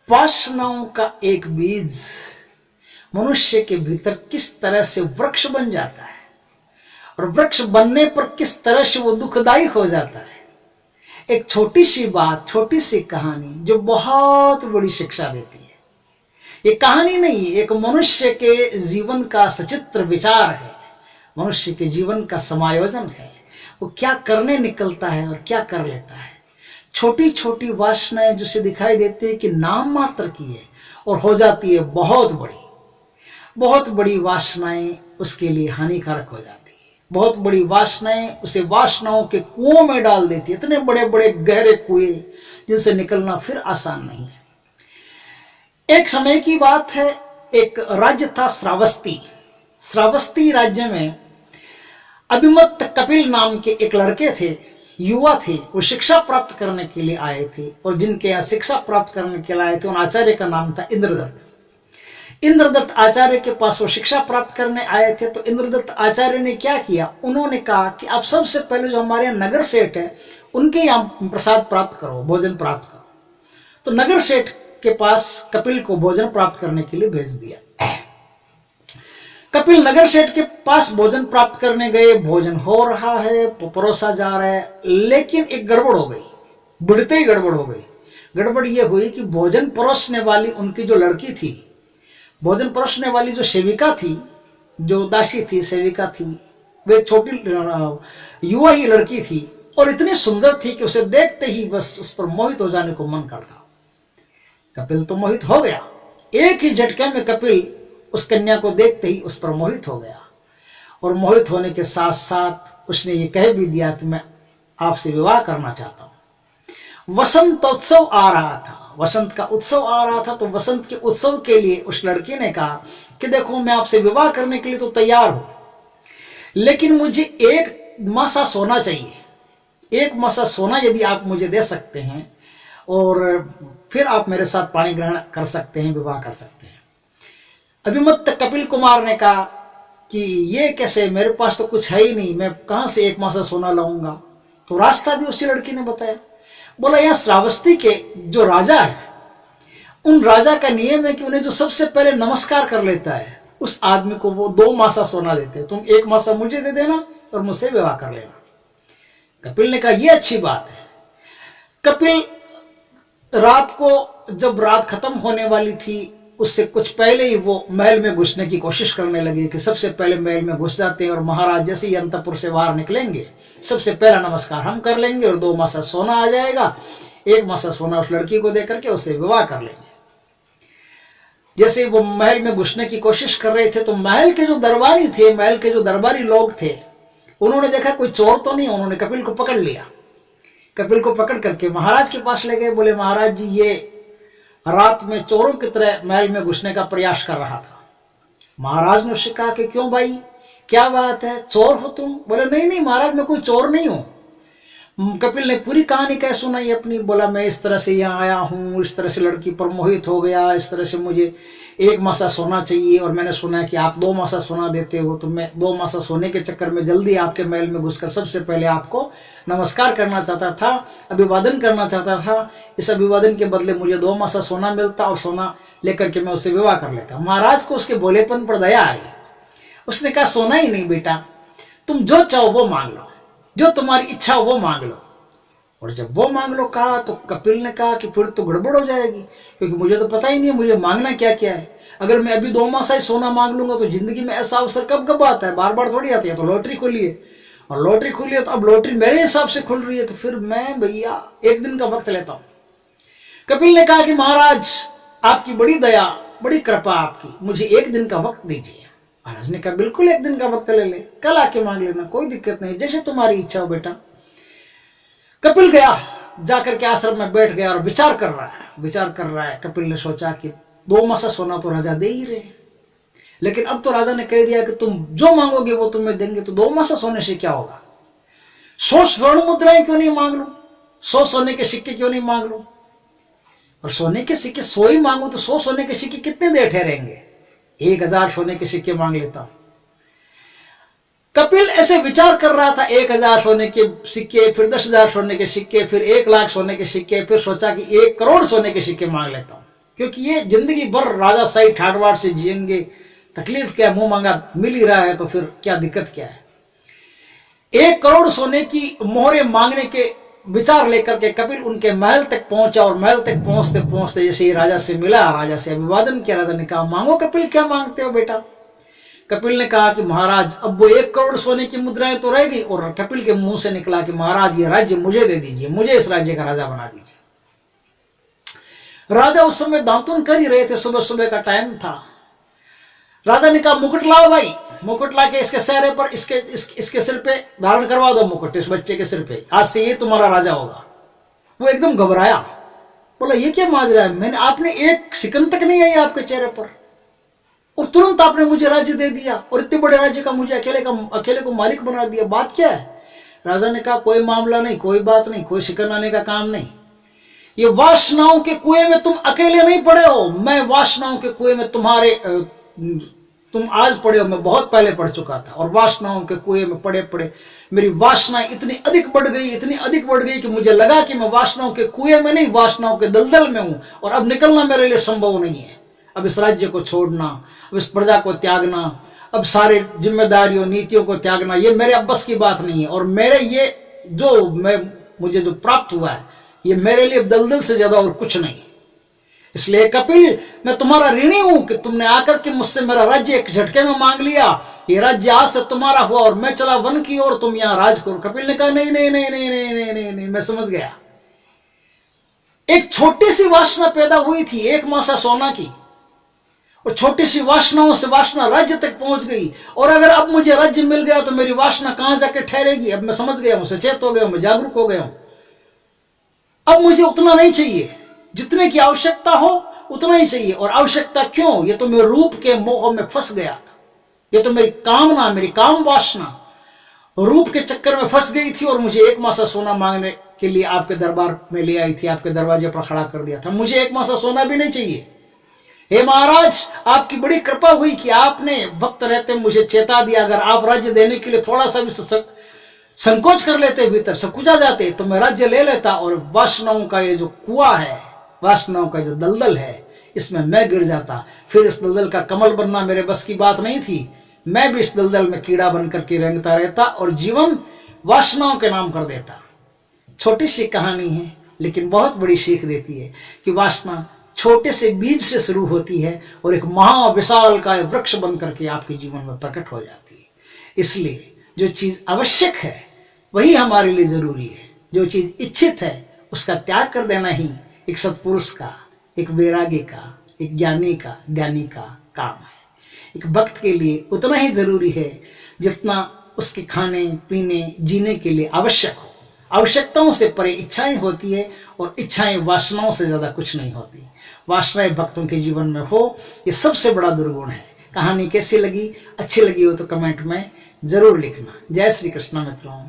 वासनाओं का एक बीज मनुष्य के भीतर किस तरह से वृक्ष बन जाता है और वृक्ष बनने पर किस तरह से वो दुखदायी हो जाता है। एक छोटी सी बात, छोटी सी कहानी जो बहुत बड़ी शिक्षा देती है। ये कहानी नहीं, एक मनुष्य के जीवन का सचित्र विचार है, मनुष्य के जीवन का समायोजन है। वो क्या करने निकलता है और क्या कर लेता है। छोटी छोटी वासनाएं जिसे दिखाई देती है कि नाम मात्र की है और हो जाती है बहुत बड़ी। बहुत बड़ी वासनाएं उसके लिए हानिकारक हो जाती है। बहुत बड़ी वासनाएं उसे वासनाओं के कुओं में डाल देती है, इतने बड़े बड़े गहरे कुएं जिनसे निकलना फिर आसान नहीं है। एक समय की बात है, एक राज्य था श्रावस्ती। श्रावस्ती राज्य में अभिमत कपिल नाम के एक लड़के थे, युवा थे। वो शिक्षा प्राप्त करने के लिए आए थे और जिनके यहाँ शिक्षा प्राप्त करने के लिए आए थे उन आचार्य का नाम था इंद्रदत्त। इंद्रदत्त आचार्य के पास वो शिक्षा प्राप्त करने आए थे। तो इंद्रदत्त आचार्य ने क्या किया, उन्होंने कहा कि आप सबसे पहले जो हमारे यहाँ नगर सेठ है उनके यहाँ प्रसाद प्राप्त करो, भोजन प्राप्त करो। तो नगर सेठ के पास कपिल को भोजन प्राप्त करने के लिए भेज दिया। कपिल नगर सेठ के पास भोजन प्राप्त करने गए। भोजन हो रहा है, परोसा जा रहा है, लेकिन एक गड़बड़ हो गई। बढ़ते ही गड़बड़ हो गई। गड़बड़ ये हुई कि भोजन परोसने वाली उनकी जो लड़की थी, भोजन परोसने वाली जो सेविका थी, जो दासी थी, सेविका थी, वे छोटी युवा ही लड़की थी और इतनी सुंदर थी कि उसे देखते ही बस उस पर मोहित हो जाने को मन करता। कपिल तो मोहित हो गया। एक ही झटके में कपिल उस कन्या को देखते ही उस पर मोहित हो गया और मोहित होने के साथ साथ उसने ये कह भी दिया कि मैं आपसे विवाह करना चाहता हूं। वसंतोत्सव आ रहा था, वसंत का उत्सव आ रहा था। तो वसंत के उत्सव के लिए उस लड़की ने कहा कि देखो मैं आपसे विवाह करने के लिए तो तैयार हूं, लेकिन मुझे 1 मासा सोना चाहिए। 1 मासा सोना यदि आप मुझे दे सकते हैं और फिर आप मेरे साथ पाणी ग्रहण कर सकते हैं, विवाह कर सकते हैं। अभिमत कपिल कुमार ने कहा कि ये कैसे, मेरे पास तो कुछ है ही नहीं, मैं कहां से 1 मासा सोना लाऊंगा। तो रास्ता भी उसी लड़की ने बताया। बोला यहाँ श्रावस्ती के जो राजा है, उन राजा का नियम है कि उन्हें जो सबसे पहले नमस्कार कर लेता है उस आदमी को वो 2 मासा सोना देते हैं। तुम 1 मासा मुझे दे देना और मुझसे विवाह कर लेना। कपिल ने कहा यह अच्छी बात है। कपिल रात को, जब रात खत्म होने वाली थी, उससे कुछ पहले ही वो महल में घुसने की कोशिश करने लगे कि सबसे पहले महल में घुस जाते हैं और महाराज जैसे ही अंतपुर से बाहर निकलेंगे सबसे पहला नमस्कार हम कर लेंगे और 2 मासा सोना आ जाएगा। 1 मासा सोना उस लड़की को देकर के उससे विवाह कर लेंगे। जैसे वो महल में घुसने की कोशिश कर रहे थे तो महल के जो दरबारी थे, महल के जो दरबारी लोग थे, उन्होंने देखा कोई चोर तो नहीं। उन्होंने कपिल को पकड़ लिया। कपिल को पकड़ करके महाराज के पास ले गए। बोले महाराज जी, ये रात में चोरों की तरह महल में घुसने का प्रयास कर रहा था। महाराज ने उससे कहा कि क्यों भाई, क्या बात है, चोर हो तुम? बोले नहीं नहीं महाराज, मैं कोई चोर नहीं हूं। कपिल ने पूरी कहानी कह सुनाई अपनी। बोला मैं इस तरह से यहाँ आया हूँ, इस तरह से लड़की पर मोहित हो गया, इस तरह से मुझे 1 मासा सोना चाहिए और मैंने सुना है कि आप 2 मासा सोना देते हो, तो मैं 2 मासा सोने के चक्कर में जल्दी आपके महल में घुसकर सबसे पहले आपको नमस्कार करना चाहता था, अभिवादन करना चाहता था। इस अभिवादन के बदले मुझे 2 मासा सोना मिलता और सोना लेकर के मैं उससे विवाह कर लेता। महाराज को उसके भोलेपन पर दया आ गई। उसने कहा सोना ही नहीं बेटा, तुम जो चाहो वो मांग लो, जो तुम्हारी इच्छा हो वो मांग लो। और जब वो मांग लो कहा तो कपिल ने कहा कि फिर तो गड़बड़ हो जाएगी, क्योंकि मुझे तो पता ही नहीं है मुझे मांगना क्या क्या है। अगर मैं अभी 2 मासा ही सोना मांग लूंगा तो जिंदगी में ऐसा अवसर कब कब आता है, बार बार थोड़ी आती है। तो लॉटरी खुली है और लॉटरी खुली है तो अब लॉटरी मेरे हिसाब से खुल रही है, तो फिर मैं भैया 1 दिन का वक्त लेता हूं। कपिल ने कहा कि महाराज आपकी बड़ी दया, बड़ी कृपा आपकी, मुझे 1 दिन का वक्त दीजिए। महाराज ने कहा बिल्कुल 1 दिन का वक्त ले ले, कल आके मांग लेना, कोई दिक्कत नहीं, जैसे तुम्हारी इच्छा हो बेटा। कपिल गया, जाकर के आश्रम में बैठ गया और विचार कर रहा है। कपिल ने सोचा कि 2 मासा सोना तो राजा दे ही रहे, लेकिन अब तो राजा ने कह दिया कि तुम जो मांगोगे वो तुम्हें देंगे, तो 2 मासा सोने से क्या होगा? 100 स्वर्ण मुद्राएं क्यों नहीं मांग लूं, 100 सोने के सिक्के क्यों नहीं मांग लूं? और सोने के सिक्के 100 ही मांगू तो 100 सोने के सिक्के कितने देर ठहरेंगे? 1000 सोने के सिक्के मांग लेता हूं। कपिल ऐसे विचार कर रहा था, 1000 सोने के सिक्के, फिर 10,000 सोने के सिक्के, फिर 1 लाख सोने के सिक्के, फिर सोचा कि 1 करोड़ सोने के सिक्के मांग लेता हूं। क्योंकि ये जिंदगी भर राजा शाही ठाटबाट से जिएंगे, तकलीफ क्या, मुंह मांगा मिल ही रहा है तो फिर क्या दिक्कत क्या है। 1 करोड़ सोने की मोहरे मांगने के विचार लेकर के कपिल उनके महल तक पहुंचा, और महल तक पहुंचते पहुंचते जैसे ही राजा से मिला, राजा से अभिवादन किया। राजा ने कहा, मांगो कपिल, क्या मांगते हो बेटा। कपिल ने कहा कि महाराज अब वो 1 करोड़ सोने की मुद्राएं तो रह गई, और कपिल के मुंह से निकला कि महाराज ये राज्य मुझे दे दीजिए, मुझे इस राज्य का राजा बना दीजिए। राजा उस समय दांतुन कर ही रहे थे, सुबह सुबह का टाइम था। राजा ने कहा, मुकुट लाओ भाई, मुकुट ला के इसके चेहरे पर इसके सिर पे धारण करवा दो मुकुट, इस बच्चे के सिर पे, आज से ये तुम्हारा राजा होगा। वो एकदम घबराया, बोला ये क्या माजरा है, मैंने आपने एक सिकंद तक नहीं आई आपके चेहरे पर, और तुरंत आपने मुझे राज्य दे दिया, और इतने बड़े राज्य का मुझे अकेले को मालिक बना दिया, बात क्या है। राजा ने कहा, कोई मामला नहीं, कोई बात नहीं, कोई शिकन आने का काम नहीं। ये वासनाओं के कुएं में तुम अकेले नहीं पड़े हो, मैं वासनाओं के कुएं में तुम आज पड़े हो, मैं बहुत पहले पढ़ चुका था। और वासनाओं के कुएं में पड़े पड़े मेरी वासना इतनी अधिक बढ़ गई कि मुझे लगा कि मैं वासनाओं के कुएं में नहीं, वासनाओं के दलदल में हूं, और अब निकलना मेरे लिए संभव नहीं है। अब इस राज्य को छोड़ना, अब इस प्रजा को त्यागना, अब सारे जिम्मेदारियों नीतियों को त्यागना, ये मेरे अब बस की बात नहीं है। और मेरे ये मुझे जो प्राप्त हुआ है, ये मेरे लिए दलदल से ज्यादा और कुछ नहीं। इसलिए कपिल, मैं तुम्हारा ऋणी हूं कि तुमने आकर के मुझसे मेरा राज्य एक झटके में मांग लिया। ये राज्य आज से तुम्हारा हुआ और मैं चला वन की ओर, तुम यहां राज करो। कपिल ने कहा, नहीं नहीं नहीं नहीं नहीं नहीं नहीं, नहीं मैं समझ गया। एक छोटी सी वासना पैदा हुई थी, 1 मासा सोना की, और छोटी सी वासनाओं से वासना राज्य तक पहुंच गई। और अगर अब मुझे राज्य मिल गया तो मेरी वासना कहां जाके ठहरेगी। अब मैं समझ गया हूं, सचेत हो गया हूं, मैं जागरूक हो गया हूं। अब मुझे उतना नहीं चाहिए, जितने की आवश्यकता हो उतना ही चाहिए। और आवश्यकता क्यों, ये तो मैं रूप के मोह में फंस गया, ये तो मेरी कामना, मेरी काम वासना रूप के चक्कर में फंस गई थी, और मुझे 1 मासा सोना मांगने के लिए आपके दरबार में ले आई थी, आपके दरवाजे पर खड़ा कर दिया था। मुझे 1 मासा सोना भी नहीं चाहिए। हे महाराज, आपकी बड़ी कृपा हुई कि आपने वक्त रहते मुझे चेता दिया। अगर आप राज्य देने के लिए थोड़ा सा भी संकोच कर लेते, भीतर संकुचा जाते, तो मैं राज्य ले लेता, और वासनाओं का ये जो कुआं है, वासनाओं का जो दलदल है, इसमें मैं गिर जाता। फिर इस दलदल का कमल बनना मेरे बस की बात नहीं थी। मैं भी इस दलदल में कीड़ा बनकर के रेंगता रहता और जीवन वासनाओं के नाम कर देता। छोटी सी कहानी है, लेकिन बहुत बड़ी सीख देती है कि वासना छोटे से बीज से शुरू होती है और एक महाविशाल का वृक्ष बन करके आपके जीवन में प्रकट हो जाती है। इसलिए जो चीज आवश्यक है वही हमारे लिए जरूरी है। जो चीज इच्छित है उसका त्याग कर देना ही एक सत्पुरुष का, एक वैरागी का, एक ज्ञानी का काम है। एक भक्त के लिए उतना ही जरूरी है जितना उसके खाने पीने जीने के लिए आवश्यक हो। आवश्यकताओं से परे इच्छाएं होती है, और इच्छाएं वासनाओं से ज्यादा कुछ नहीं होती। वासनाएं भक्तों के जीवन में हो, ये सबसे बड़ा दुर्गुण है। कहानी कैसी लगी, अच्छी लगी हो तो कमेंट में जरूर लिखना। जय श्री कृष्ण मित्रों।